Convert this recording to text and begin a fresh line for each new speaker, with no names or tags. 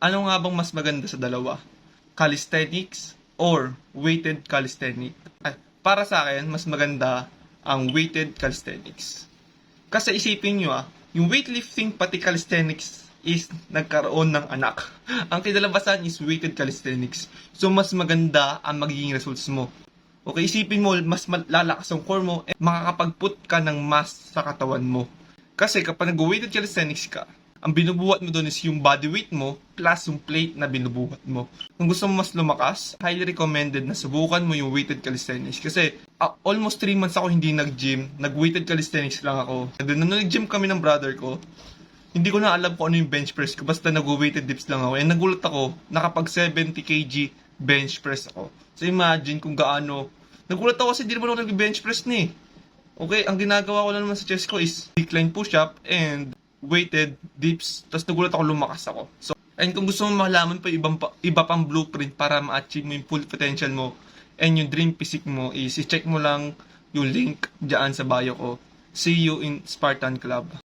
Ano nga bang mas maganda sa dalawa? Calisthenics or weighted calisthenics? Para sa akin, mas maganda ang weighted calisthenics. Kasi isipin nyo yung weightlifting pati calisthenics is nagkaroon ng anak. Ang kinalabasan is weighted calisthenics. So mas maganda ang magiging results mo. Okay, isipin mo, mas lalakas ang core mo at makakapag-put ka ng mass sa katawan mo. Kasi kapag nag-weighted calisthenics ka, ang binubuhat mo doon is yung body weight mo plus yung plate na binubuhat mo. Kung gusto mo mas lumakas, highly recommended na subukan mo yung weighted calisthenics. Kasi almost 3 months ako hindi nag-gym, nag-weighted calisthenics lang ako. And then nung nag-gym kami ng brother ko, hindi ko na alam kung ano yung bench press ko, basta nag-weighted dips lang ako. And nagulat ako, nakapag 70 kg bench press ako. So imagine kung gaano. Nagulat ako kasi hindi naman ako nag-bench press ni. Okay, ang ginagawa ko lang naman sa chest ko is decline push-up and weighted dips. Tapos nagulat ako, lumakas ako. So, and kung gusto mo malaman pa iba pang blueprint para ma-achieve mo yung full potential mo and yung dream physique mo is i-check mo lang yung link dyan sa bio ko. See you in Spartan Club.